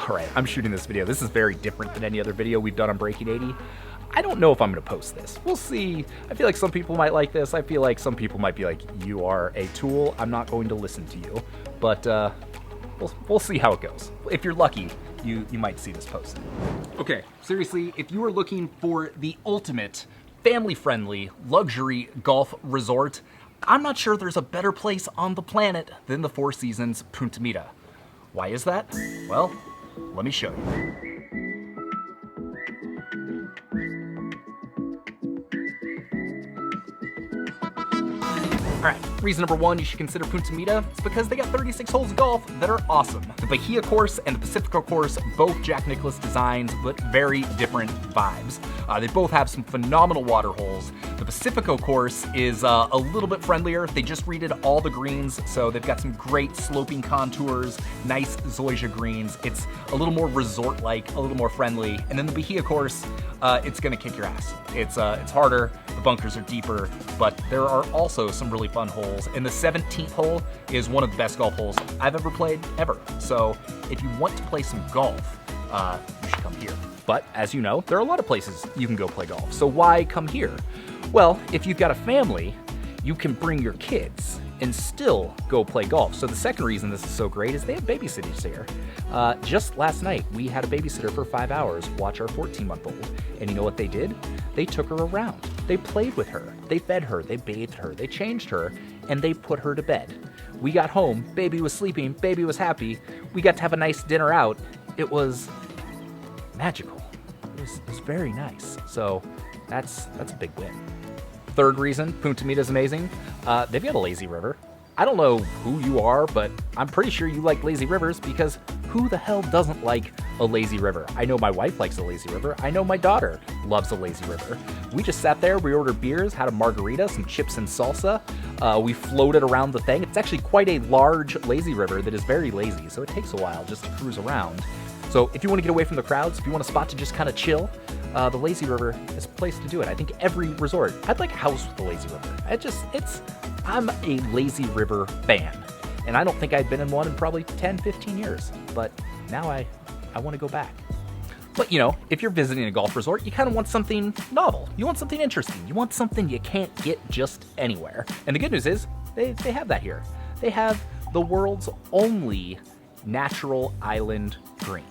All right, I'm shooting this video. This is very different than any other video we've done on Breaking 80. I don't know if I'm going to post this. We'll see. I feel like some people might like this. I feel like some people might be like, you are a tool. I'm not going to listen to you. But we'll see how it goes. If you're lucky, you might see this posted. Okay, seriously, if you are looking for the ultimate family-friendly luxury golf resort, I'm not sure there's a better place on the planet than the Four Seasons Punta Mita. Why is that? Well, let me show you. All right, reason number one you should consider Punta Mita is because they got 36 holes of golf that are awesome. The Bahia course and the Pacifico course, both Jack Nicklaus designs, but very different vibes. They both have some phenomenal water holes. The Pacifico course is a little bit friendlier. They just redid all the greens, so they've got some great sloping contours, nice zoysia greens. It's a little more resort-like, a little more friendly. And then the Bahia course, it's gonna kick your ass. It's harder, the bunkers are deeper, but there are also some really fun holes. And the 17th hole is one of the best golf holes I've ever played, ever. So if you want to play some golf, you should come here. But as you know, there are a lot of places you can go play golf. So why come here? Well, if you've got a family, you can bring your kids and still go play golf. So the second reason this is so great is they have babysitters here. Just last night, we had a babysitter for 5 hours watch our 14-month-old. And you know what they did? They took her around. They played with her. They fed her. They bathed her. They changed her. And they put her to bed. We got home. Baby was sleeping. Baby was happy. We got to have a nice dinner out. It was magical. It was very nice. So that's a big win. Third reason Punta Mita is amazing, they've got a lazy river. I don't know who you are, but I'm pretty sure you like lazy rivers because who the hell doesn't like a lazy river? I know my wife likes a lazy river. I know my daughter loves a lazy river. We just sat there, we ordered beers, had a margarita, some chips and salsa. We floated around the thing. It's actually quite a large lazy river that is very lazy, so it takes a while just to cruise around. So if you want to get away from the crowds, if you want a spot to just kind of chill, the lazy river is a place to do it. I think every resort, I'd like a house with the lazy river. I'm a lazy river fan. And I don't think I'd been in one in probably 10, 15 years. But now I want to go back. But you know, if you're visiting a golf resort, you kind of want something novel. You want something interesting. You want something you can't get just anywhere. And the good news is, they have that here. They have the world's only natural island green.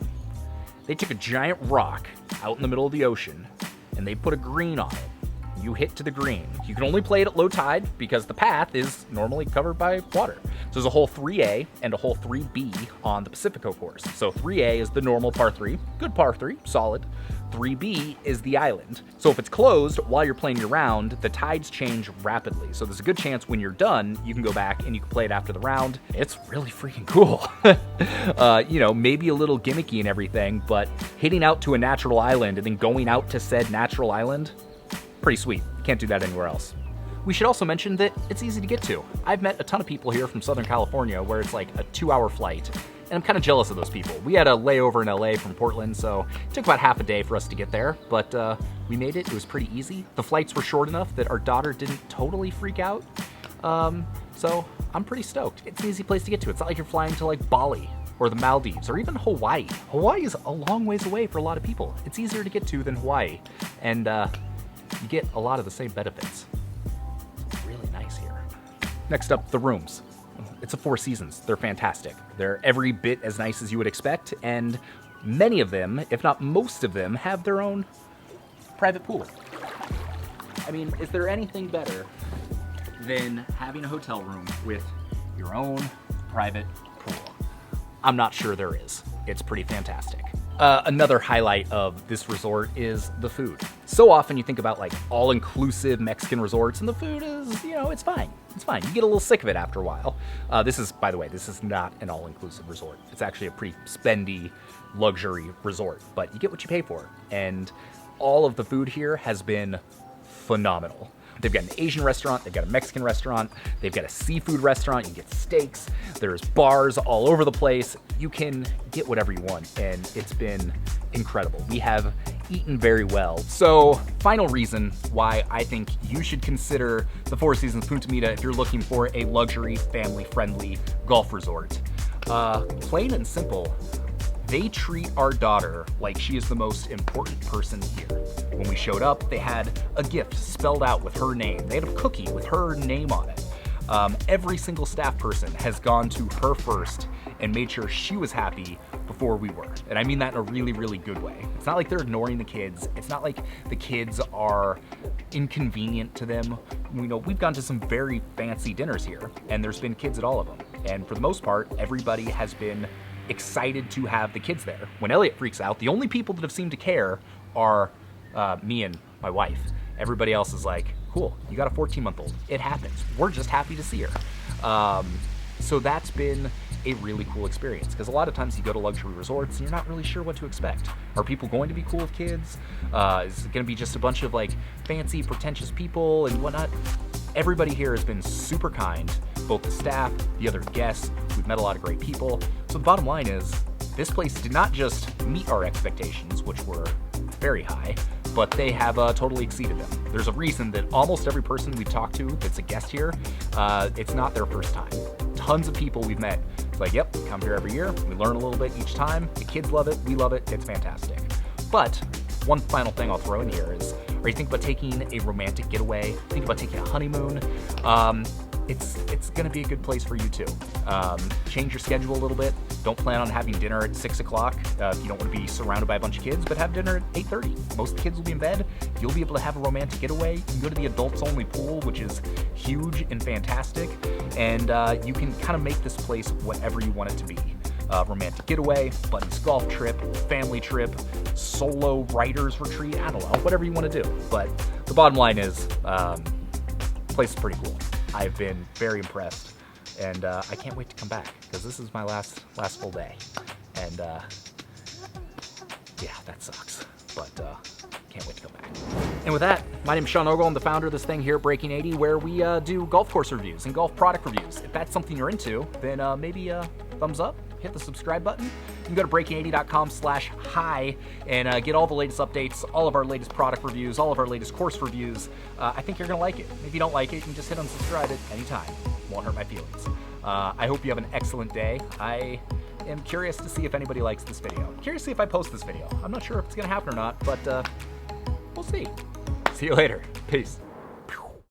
They took a giant rock out in the middle of the ocean and they put a green on it. You hit to the green. You can only play it at low tide because the path is normally covered by water. So there's a hole 3A and a hole 3B on the Pacifico course. So 3A is the normal par 3, good par 3, solid. 3B is the island. So if it's closed while you're playing your round, the tides change rapidly. So there's a good chance when you're done, you can go back and you can play it after the round. It's really freaking cool. You know, maybe a little gimmicky and everything, but hitting out to a natural island and then going out to said natural island, pretty sweet. Can't do that anywhere else. We should also mention that it's easy to get to. I've met a ton of people here from Southern California where it's like a 2-hour flight. And I'm kind of jealous of those people. We had a layover in LA from Portland, so it took about half a day for us to get there, but we made it. It was pretty easy. The flights were short enough that our daughter didn't totally freak out. So I'm pretty stoked. It's an easy place to get to. It's not like you're flying to like Bali or the Maldives or even Hawaii. Hawaii is a long ways away for a lot of people. It's easier to get to than Hawaii. And you get a lot of the same benefits. It's really nice here. Next up, the rooms. It's a Four Seasons. They're fantastic. They're every bit as nice as you would expect, and many of them, if not most of them, have their own private pool. I mean, is there anything better than having a hotel room with your own private pool? I'm not sure there is. It's pretty fantastic. Another highlight of this resort is the food. So often you think about like all-inclusive Mexican resorts and the food is, you know, it's fine. It's fine. You get a little sick of it after a while. This is, by the way, this is not an all-inclusive resort. It's actually a pretty spendy luxury resort, but you get what you pay for. And all of the food here has been phenomenal. They've got an Asian restaurant, they've got a Mexican restaurant, they've got a seafood restaurant, you get steaks, there's bars all over the place. You can get whatever you want, and it's been incredible. We have eaten very well. So, final reason why I think you should consider the Four Seasons Punta Mita if you're looking for a luxury, family-friendly golf resort. Plain and simple, They treat our daughter like she is the most important person here. When we showed up, they had a gift spelled out with her name. They had a cookie with her name on it. Every single staff person has gone to her first and made sure she was happy before we were. And I mean that in a really, really good way. It's not like they're ignoring the kids. It's not like the kids are inconvenient to them. You know, we've gone to some very fancy dinners here, and there's been kids at all of them. And for the most part, everybody has been excited to have the kids there. When Elliot freaks out, the only people that have seemed to care are me and my wife. Everybody else is like, cool, you got a 14-month-old. It happens. We're just happy to see her. So that's been a really cool experience, because a lot of times you go to luxury resorts and you're not really sure what to expect. Are people going to be cool with kids? Is it going to be just a bunch of like fancy, pretentious people and whatnot? Everybody here has been super kind, both the staff, the other guests. We've met a lot of great people. So the bottom line is, this place did not just meet our expectations, which were very high, but they have totally exceeded them. There's a reason that almost every person we've talked to that's a guest here, it's not their first time. Tons of people we've met, it's like, yep, come here every year, we learn a little bit each time, the kids love it, we love it, it's fantastic. But one final thing I'll throw in here is, are you thinking about taking a romantic getaway, thinking about taking a honeymoon, it's gonna be a good place for you too. Change your schedule a little bit. Don't plan on having dinner at 6 o'clock if you don't want to be surrounded by a bunch of kids, but have dinner at 8:30. Most of the kids will be in bed. You'll be able to have a romantic getaway. You can go to the adults only pool, which is huge and fantastic, and you can kind of make this place whatever you want it to be. Romantic getaway, buddies golf trip, family trip, solo writers retreat, I don't know, whatever you want to do. But the bottom line is, the place is pretty cool. I've been very impressed, and I can't wait to come back, because this is my last full day. And yeah, that sucks, but can't wait to come back. And with that, my name's Sean Ogle. I'm the founder of this thing here at Breaking 80, where we do golf course reviews and golf product reviews. If that's something you're into, then maybe thumbs up, hit the subscribe button. You can go to breaking80.com/hi and get all the latest updates, all of our latest product reviews, all of our latest course reviews. I think you're gonna like it. If you don't like it, you can just hit unsubscribe at any time. Won't hurt my feelings. I hope you have an excellent day. I am curious to see if anybody likes this video. Curious to see if I post this video. I'm not sure if it's gonna happen or not, but we'll see. See you later. Peace.